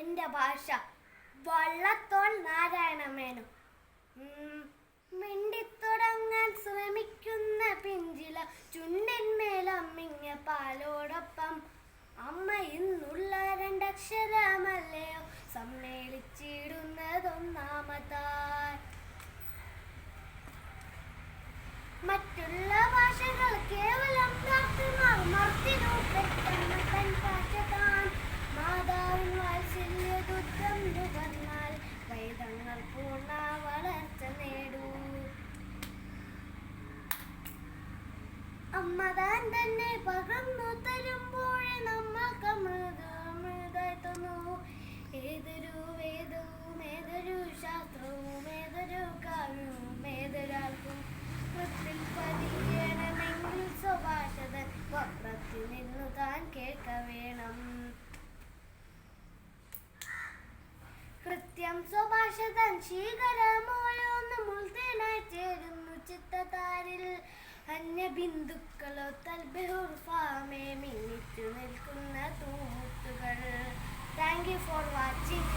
എൻ്റെ ഭാഷ. വള്ളത്തോൾ നാരായണമേനോൻ. മിണ്ടിത്തുടങ്ങാൻ ശ്രമിക്കുന്ന പിഞ്ചില ചുണ്ടിന്മേലമ്മിങ്ങ പാലോടൊപ്പം അമ്മ ഇന്നുള്ള രണ്ടക്ഷരമല്ലയോ സമ്മേളിച്ചിടുന്നതൊന്നാമതായി. മറ്റുള്ള ഭാഷകൾ കേവലം മർത്തിനൂപ്പെട്ടെന്ന തൻ ഭാഷ താൻ മാതാവിൻ വാത്സല്യദുഃഖം നുകർന്നാൽ വൈദങ്ങൾ പൂർണ്ണ വളർച്ച നേടൂ. അമ്മ താൻ തന്നെ പകർന്നു തരുമ്പോഴേ നമ്മൾക്ക് അമൃതായി തന്നു. ഏതൊരു വേദവും ഏതൊരു ശാസ്ത്രവും ഏതൊരു കാവ്യവും ഏതൊരാൾക്കും വൃത്തിൽ പതിയണമെങ്കിൽ സ്വഭാഷതൻ വക്രത്തിൽ നിന്നു താൻ കേൾക്ക വേണം. കൃത്യം സ്വഭാഷതൻ ശീകരമോരോന്ന് മുൾത്തേനായി ചേരുന്നു ചിത്തതാരിൽ. അന്യബിന്ദുക്കളോ തൽബിഹുർഫാമേ മിന്നിച്ചു നിൽക്കുന്ന തൂത്തുകൾ. Thank you for watching.